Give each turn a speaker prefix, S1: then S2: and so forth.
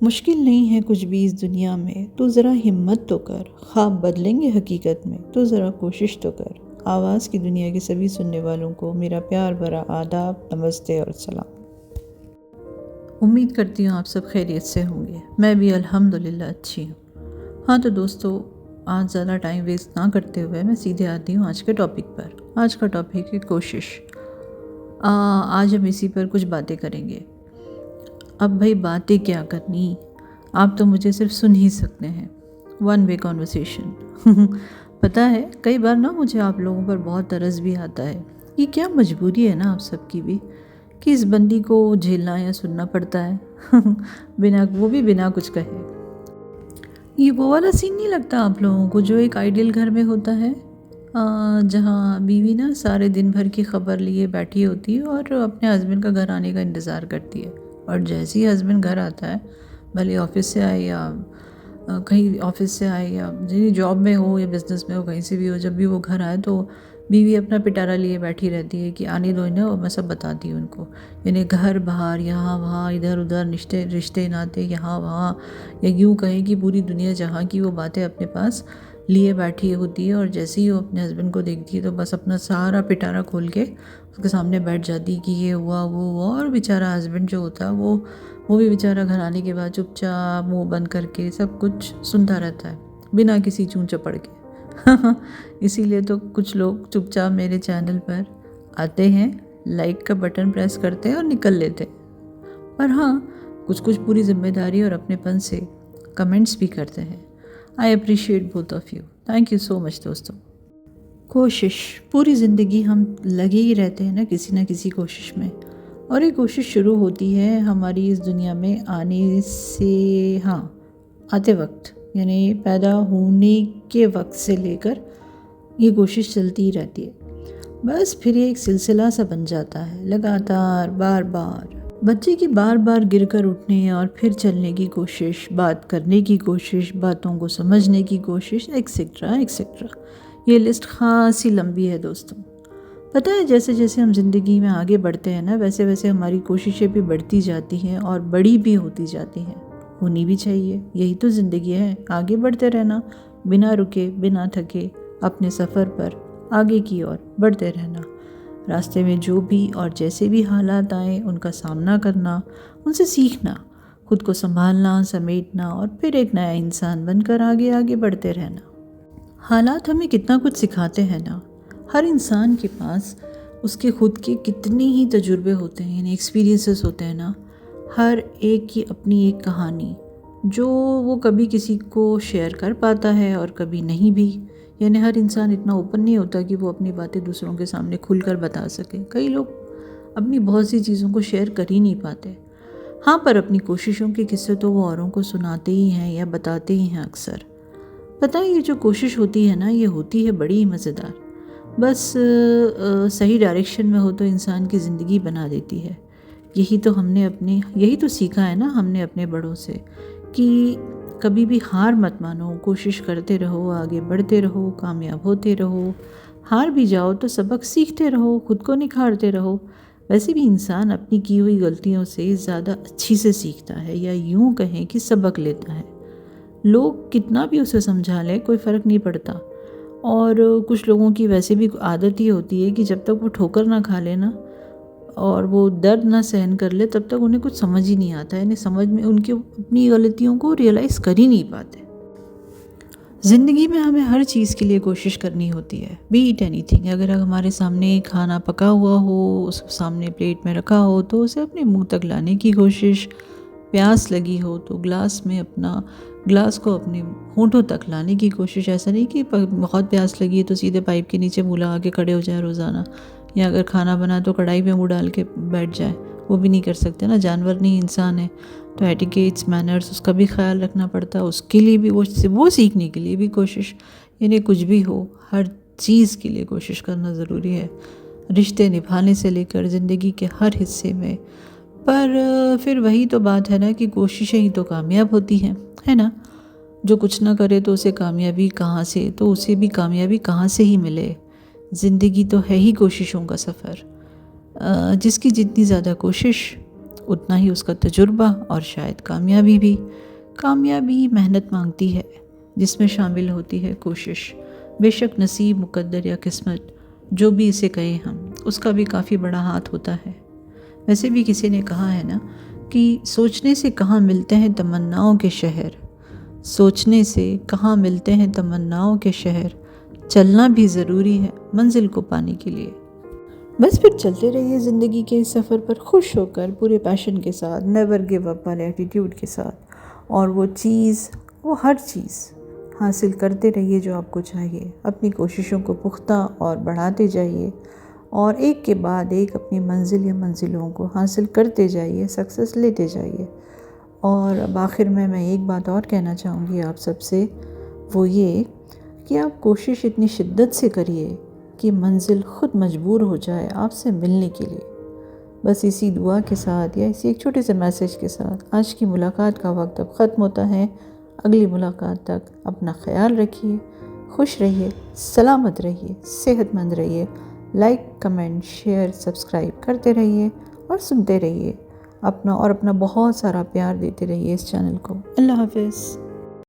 S1: मुश्किल नहीं है कुछ भी इस दुनिया में, तो ज़रा हिम्मत तो कर। ख्वाब बदलेंगे हकीकत में, तो ज़रा कोशिश तो कर। आवाज़ की दुनिया के सभी सुनने वालों को मेरा प्यार भरा आदाब, नमस्ते और सलाम। उम्मीद करती हूँ आप सब खैरियत से होंगे। मैं भी अल्हम्दुलिल्लाह अच्छी हूँ। हाँ तो दोस्तों, आज ज़्यादा टाइम वेस्ट ना करते हुए मैं सीधे आती हूँ आज के टॉपिक पर। आज का टॉपिक है कोशिश। आज हम इसी पर कुछ बातें करेंगे। अब भाई बातें क्या करनी, आप तो मुझे सिर्फ सुन ही सकते हैं। One way conversation. पता है कई बार ना मुझे आप लोगों पर बहुत तरस भी आता है। ये क्या मजबूरी है ना आप सबकी भी, कि इस बंदी को झेलना या सुनना पड़ता है। बिना कुछ कहे। ये वो वाला सीन नहीं लगता आप लोगों को जो एक आइडियल घर में होता है, जहाँ बीवी ना सारे दिन भर की खबर लिए बैठी होती है और अपने हस्बैंड का घर आने का इंतज़ार करती है। और जैसे ही हस्बैंड घर आता है, भले ऑफिस से आए या कहीं ऑफिस से आए या जॉब में हो या बिज़नेस में हो, कहीं से भी हो, जब भी वो घर आए तो बीवी अपना पिटारा लिए बैठी रहती है कि आने दो इन्हें और मैं सब बताती हूँ उनको। यानी घर बाहर, यहाँ वहाँ, इधर उधर, रिश्ते नाते यहाँ वहाँ, या यूँ कहें कि पूरी दुनिया जहाँ की वो बातें अपने पास लिए बैठी होती है। और जैसे ही वो अपने हस्बैंड को देखती है तो बस अपना सारा पिटारा खोल के उसके सामने बैठ जाती कि ये हुआ वो हुआ। और बेचारा हस्बैंड जो होता है वो भी बेचारा घर आने के बाद चुपचाप मुँह बंद करके सब कुछ सुनता रहता है, बिना किसी चूं चपड़ के। इसीलिए तो कुछ लोग चुपचाप मेरे चैनल पर आते हैं, लाइक का बटन प्रेस करते हैं और निकल लेते हैं। पर हाँ, कुछ पूरी जिम्मेदारी और अपनेपन से कमेंट्स भी करते हैं। I appreciate both of you. Thank you so much दोस्तों। कोशिश, पूरी ज़िंदगी हम लगे ही रहते हैं ना किसी कोशिश में। और ये कोशिश शुरू होती है हमारी इस दुनिया में आने से, आते वक्त, यानी पैदा होने के वक्त से लेकर ये कोशिश चलती ही रहती है। बस फिर ये एक सिलसिला सा बन जाता है, लगातार बार बार। बच्चे की बार बार गिरकर उठने और फिर चलने की कोशिश, बात करने की कोशिश, बातों को समझने की कोशिश, एक्सेट्रा एक्सेट्रा। ये लिस्ट खासी लंबी है दोस्तों। पता है जैसे जैसे हम ज़िंदगी में आगे बढ़ते हैं ना, वैसे वैसे हमारी कोशिशें भी बढ़ती जाती हैं और बड़ी भी होती जाती हैं। होनी भी चाहिए, यही तो ज़िंदगी है। आगे बढ़ते रहना, बिना रुके बिना थके, अपने सफ़र पर आगे की ओर बढ़ते रहना। रास्ते में जो भी और जैसे भी हालात आए उनका सामना करना, उनसे सीखना, खुद को संभालना, समेटना और फिर एक नया इंसान बनकर आगे आगे बढ़ते रहना। हालात हमें कितना कुछ सिखाते हैं ना। हर इंसान के पास उसके खुद के कितने ही तजुर्बे होते हैं, यानी एक्सपीरियंसेस होते हैं ना। हर एक की अपनी एक कहानी, जो वो कभी किसी को शेयर कर पाता है और कभी नहीं भी। यानी हर इंसान इतना ओपन नहीं होता कि वो अपनी बातें दूसरों के सामने खुलकर बता सके। कई लोग अपनी बहुत सी चीज़ों को शेयर कर ही नहीं पाते। हाँ, पर अपनी कोशिशों के किस्से तो वो औरों को सुनाते ही हैं या बताते ही हैं अक्सर। पता है ये जो कोशिश होती है ना, ये होती है बड़ी ही मज़ेदार। बस सही डायरेक्शन में हो तो इंसान की ज़िंदगी बना देती है। यही तो सीखा है ना हमने अपने बड़ों से, कि कभी भी हार मत मानो, कोशिश करते रहो, आगे बढ़ते रहो, कामयाब होते रहो। हार भी जाओ तो सबक सीखते रहो, खुद को निखारते रहो। वैसे भी इंसान अपनी की हुई गलतियों से ज़्यादा अच्छी से सीखता है, या यूँ कहें कि सबक लेता है। लोग कितना भी उसे समझा लें, कोई फ़र्क नहीं पड़ता। और कुछ लोगों की वैसे भी आदत ही होती है कि जब तक वो ठोकर ना खा लेना और वो दर्द ना सहन कर ले, तब तक उन्हें कुछ समझ ही नहीं आता है। यानी समझ में उनकी अपनी गलतियों को रियलाइज़ कर ही नहीं पाते। ज़िंदगी में हमें हर चीज़ के लिए कोशिश करनी होती है, बी इट एनीथिंग। अगर हमारे सामने खाना पका हुआ हो, उसको सामने प्लेट में रखा हो, तो उसे अपने मुंह तक लाने की कोशिश। प्यास लगी हो तो ग्लास को अपने होंठों तक लाने की कोशिश। ऐसा नहीं कि बहुत प्यास लगी है तो सीधे पाइप के नीचे मुँह लगा के खड़े हो जाए रोज़ाना, या अगर खाना बना तो कढ़ाई में मुँह डाल के बैठ जाए। वो भी नहीं कर सकते ना, जानवर नहीं इंसान है। तो एटिकेट्स, मैनर्स, उसका भी ख्याल रखना पड़ता है। उसके लिए भी वो सीखने के लिए भी कोशिश। यानी कुछ भी हो, हर चीज़ के लिए कोशिश करना ज़रूरी है, रिश्ते निभाने से लेकर ज़िंदगी के हर हिस्से में। पर फिर वही तो बात है ना कि कोशिशें ही तो कामयाब होती हैं, है ना। जो कुछ ना करे तो उसे कामयाबी कहाँ से ही मिले। ज़िंदगी तो है ही कोशिशों का सफ़र। जिसकी जितनी ज़्यादा कोशिश उतना ही उसका तजुर्बा और शायद कामयाबी भी। कामयाबी मेहनत मांगती है, जिसमें शामिल होती है कोशिश। बेशक नसीब, मुकद्दर या किस्मत, जो भी इसे कहें हम, उसका भी काफ़ी बड़ा हाथ होता है। वैसे भी किसी ने कहा है ना कि सोचने से कहाँ मिलते हैं तमन्नाओं के शहर, सोचने से कहाँ मिलते हैं तमन्नाओं के शहर, चलना भी ज़रूरी है मंजिल को पाने के लिए। बस फिर चलते रहिए ज़िंदगी के इस सफ़र पर, खुश होकर, पूरे पैशन के साथ, नेवर गिव अप वाले एटीट्यूड के साथ। और वो हर चीज़ हासिल करते रहिए जो आपको चाहिए। अपनी कोशिशों को पुख्ता और बढ़ाते जाइए और एक के बाद एक अपनी मंजिल या मंजिलों को हासिल करते जाइए, सक्सेस लेते जाइए। और अब आखिर में मैं एक बात और कहना चाहूँगी आप सबसे, वो ये कि आप कोशिश इतनी शिद्दत से करिए कि मंजिल ख़ुद मजबूर हो जाए आपसे मिलने के लिए। बस इसी दुआ के साथ या इसी एक छोटे से मैसेज के साथ आज की मुलाकात का वक्त अब ख़त्म होता है। अगली मुलाकात तक अपना ख्याल रखिए, खुश रहिए, सलामत रहिए, सेहतमंद रहिए। लाइक, कमेंट, शेयर, सब्सक्राइब करते रहिए और सुनते रहिए। अपना बहुत सारा प्यार देते रहिए इस चैनल को। अल्लाह हाफ़िज़।